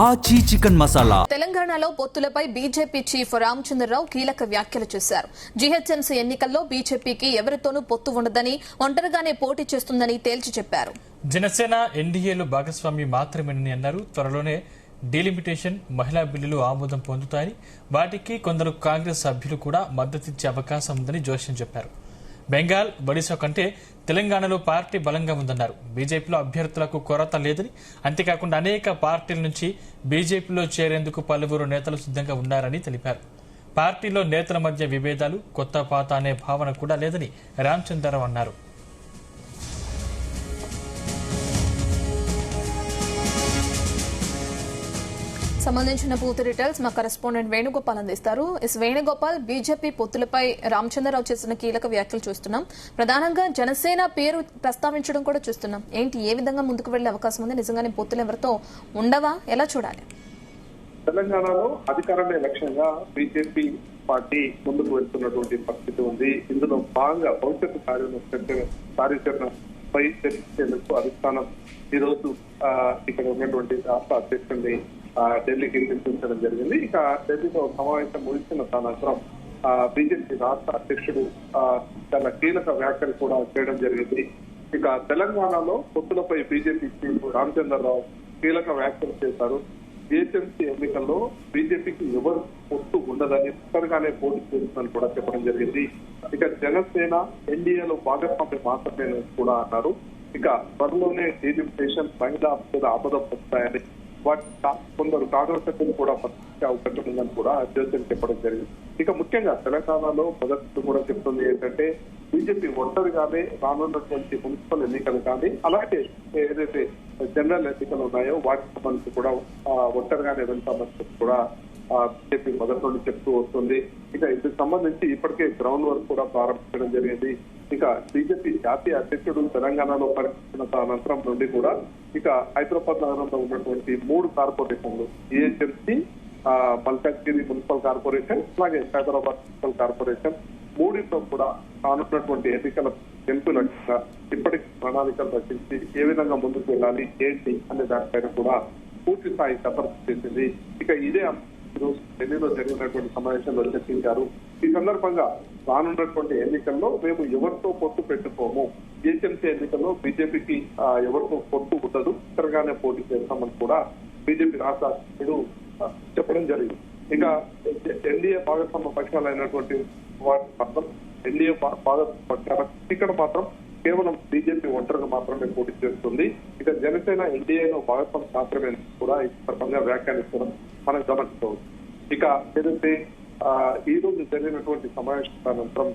ఆచి చికెన్ మసాలా. తెలంగాణలో పొత్తులపై BJP chief Ramachandra Rao కీలక వ్యాఖ్యలు చేశారు. జీహెచ్ఎంసీ ఎన్నికల్లో బీజేపీకి ఎవరితోనూ పొత్తు ఉండదని, ఒంటరిగానే పోటీ చేస్తుందని తేల్చి చెప్పారు. జనసేన ఎన్డీఏలు భాగస్వామి మాత్రమేనని అన్నారు. త్వరలోనే డీలిమిటేషన్ మహిళా బిల్లులు ఆమోదం పొందుతాయని, వాటికి కొందరు కాంగ్రెస్ సభ్యులు కూడా మద్దతిచ్చే అవకాశం ఉందని జోస్యం చెప్పారు. బెంగాల్, ఒడిశా కంటే తెలంగాణలో పార్టీ బలంగా ఉందన్నారు. బీజేపీలో అభ్యర్థులకు కొరత లేదని, అంతేకాకుండా అనేక పార్టీల నుంచి బీజేపీలో చేరేందుకు పలువురు నేతలు సిద్ధంగా ఉన్నారని తెలిపారు. పార్టీలో నేతల మధ్య విభేదాలు, కొత్త పాత అనే భావన కూడా లేదని రామచంద్రరావు అన్నారు. సంబంధించిన పూర్తి డీటెయిల్స్ మా కరెస్పాండెంట్ వేణుగోపాల్ అందిస్తారు. వేణుగోపాల్, బీజేపీ పొత్తులపై రామచంద్రరావు చేసిన కీలక వ్యాఖ్యలు చూస్తున్నాం. ప్రధానంగా జనసేన పేరు ప్రస్తావించడం కూడా చూస్తున్నాం. ఏంటి, ఏ విధంగా ముందుకు వెళ్లే అవకాశం ఉంది? నిజంగానే పొత్తులు ఎవరితో ఉండవా? ఎలా చూడాలి? తెలంగాణలో అధికారమే లక్ష్యంగా బీజేపీ పార్టీ ముందుకు వెళ్తున్నటువంటి పరిస్థితి ఉంది. ఇందులో భాగంగా భవిష్యత్తు కార్యాచరణపై చర్చించేందుకు అధిష్టానం ఈ రోజు ఇక్కడ ఉన్నటువంటి రాష్ట్ర అధ్యక్షుడిని ఢిల్లీకి పిలిపించడం జరిగింది. ఇక ఢిల్లీలో సమావేశం ముగిసిన అనంతరం బీజేపీ రాష్ట్ర అధ్యక్షుడు చాలా కీలక వ్యాఖ్యలు కూడా చేయడం జరిగింది. ఇక తెలంగాణలో పొత్తులపై బీజేపీ చీఫ్ రామచంద్రరావు కీలక వ్యాఖ్యలు చేశారు. జీహెచ్ఎంసీ ఎన్నికల్లో బీజేపీకి ఎవరు పొత్తు ఉండదని, ఒక్కరిగానే పోటీ చేస్తుందని కూడా చెప్పడం జరిగింది. ఇక జనసేన ఎన్డీఏలో భాగస్వామ్యం మాత్రమే కూడా అన్నారు. ఇక త్వరలోనే డీలిమిటేషన్ మహిళా ఆపదం వస్తాయని, వాటి కొందరు కాంగ్రెస్ సభ్యులు కూడా పరిస్థితి అవకాశం ఉందని కూడా జోస్యం చెప్పడం జరిగింది. ఇక ముఖ్యంగా తెలంగాణలో మొదటి కూడా చెప్తుంది ఏంటంటే, బీజేపీ ఒంటరిగానే రానున్నటువంటి మున్సిపల్ ఎన్నికలు కానీ, అలాగే ఏదైతే జనరల్ ఎన్నికలు ఉన్నాయో వాటికి సంబంధించి కూడా ఒంటరిగానే వెళ్తామని కూడా బీజేపీ మొదటి నుండి చెప్తూ వస్తుంది. ఇక ఇందుకు సంబంధించి ఇప్పటికే గ్రౌండ్ వర్క్ కూడా ప్రారంభించడం జరిగింది. ఇక బీజేపీ జాతీయ అధ్యక్షుడు తెలంగాణలో పర్యటించిన అనంతరం నుండి కూడా ఇక హైదరాబాద్ నగరంలో ఉన్నటువంటి 3 కార్పొరేషన్లు, జీహెచ్ఎంసీ, మల్కాజ్గిరి మున్సిపల్ కార్పొరేషన్, అలాగే హైదరాబాద్ మున్సిపల్ కార్పొరేషన్, మూడింటిలో కూడా కానున్నటువంటి ఎన్నికల గెలుపు లక్ష్యంగా ఇప్పటికి ప్రణాళికలు రచించి ఏ విధంగా ముందుకు వెళ్ళాలి ఏంటి అనే దానిపైన కూడా పూర్తి స్థాయి కసరత్తు చేసింది. ఇక ఇదే ఈరోజు ఢిల్లీలో జరిగినటువంటి సమావేశంలో చర్చించారు. ఈ సందర్భంగా రానున్నటువంటి ఎన్నికల్లో మేము ఎవరితో పొత్తు పెట్టుకోము, జీహెచ్ఎంసీ ఎన్నికల్లో బీజేపీకి ఎవరితో పొత్తు ఉండదు, ఇతరుగానే పోటీ చేస్తామని కూడా బీజేపీ రాష్ట్ర అధ్యక్షుడు చెప్పడం జరిగింది. ఇక ఎన్డీఏ భాగస్వామ్య పక్షాలైనటువంటి వాటి మాత్రం ఎన్డీఏ భాగస్వామ్య పక్షాల ఇక్కడ మాత్రం కేవలం బీజేపీ ఒంటరిగా మాత్రమే పోటీ చేస్తుంది. ఇక జనసేన ఎన్డీఏలో భాగస్వామ్యం మాత్రమే కూడా ఈ సందర్భంగా వ్యాఖ్యానించడం మనం గమనించవచ్చు. ఇక ఏదైతే ఈ రోజు జరిగినటువంటి సమావేశం అనంతరం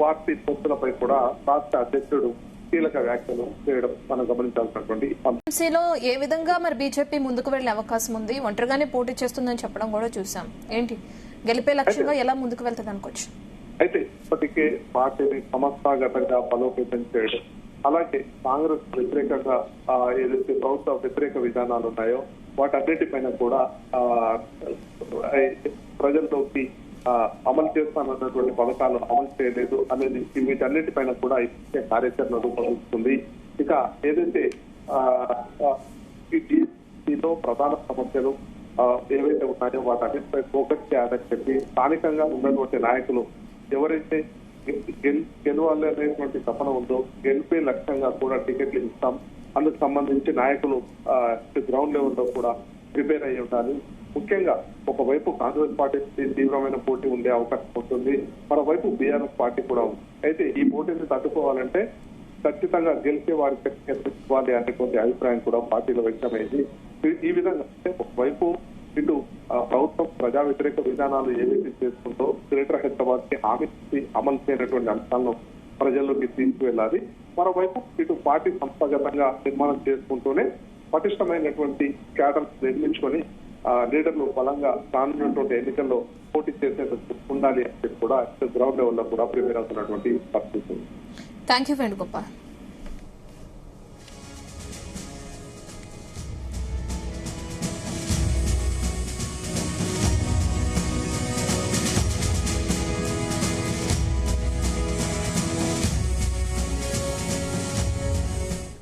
పార్టీ పొత్తులపై కూడా రాష్ట్ర అధ్యక్షుడు కీలక వ్యాఖ్యలు చేయడం మనం గమనించాల్సినటువంటి ఎంసీలో ఏ విధంగా మరి బీజేపీ ముందుకు వెళ్లే అవకాశం ఉంది? ఒంటరిగానే పోటీ చేస్తుందని చెప్పడం కూడా చూసాం. ఏంటి, గెలిపే లక్ష్యంగా ఎలా ముందుకు వెళ్తుంది అనుకోవచ్చు? అయితే ఇప్పటికే పార్టీని సంస్థాగతంగా బలోపేతం చేయడం, అలాగే కాంగ్రెస్ వ్యతిరేకంగా ఏదైతే ప్రభుత్వ వ్యతిరేక విధానాలు ఉన్నాయో వాటన్నిటిపైన కూడా ప్రజల్లోకి అమలు చేస్తానన్నటువంటి పథకాలు అమలు చేయలేదు అనేది, వీటన్నిటిపైన కూడా ఇప్పటికే కార్యాచరణ రూపొందిస్తుంది. ఇక ఏదైతే ఈ టీలో ప్రధాన సమస్యలు ఏవైతే ఉన్నాయో వాటన్నిటిపై ఫోకస్ చేయాలని చెప్పి స్థానికంగా ఉన్నటువంటి నాయకులు ఎవరైతే గెలవాలి అనేటువంటి తపన ఉందో, గెలిపే లక్ష్యంగా కూడా టికెట్లు ఇస్తాం, అందుకు సంబంధించి నాయకులు గ్రౌండ్ లెవెల్లో కూడా ప్రిపేర్ అయ్యి ఉండాలి. ముఖ్యంగా ఒకవైపు కాంగ్రెస్ పార్టీ తీవ్రమైన పోటీ ఉండే అవకాశం ఉంటుంది, మరోవైపు బీఆర్ఎస్ పార్టీ కూడా ఉంది. అయితే ఈ పోటీని తట్టుకోవాలంటే ఖచ్చితంగా గెలిచే వారికి ఇవ్వాలి అనేటువంటి అభిప్రాయం కూడా పార్టీలో వ్యక్తమైంది. ఈ విధంగా ఒకవైపు ఇటు ప్రభుత్వం ప్రజా వ్యతిరేక విధానాలు ఏవైతే చేసుకుంటూ గ్రేటర్ హైదరాబాద్ కి హామీ అమలు చేయనటువంటి అంశాలను ప్రజల్లోకి తీసుకువెళ్ళాలి. మరోవైపు ఇటు పార్టీ సంస్థాగతంగా నిర్మాణం చేసుకుంటూనే పటిష్టమైనటువంటి క్యాడర్స్ నిర్మించుకొని లీడర్లు బలంగా రానున్నటువంటి ఎన్నికల్లో పోటీ చేసేందుకు ఉండాలి అని కూడా గ్రౌండ్ లెవెల్లో కూడా ప్రిపేర్ అవుతున్నటువంటి పరిస్థితి. Thank you Venugopal.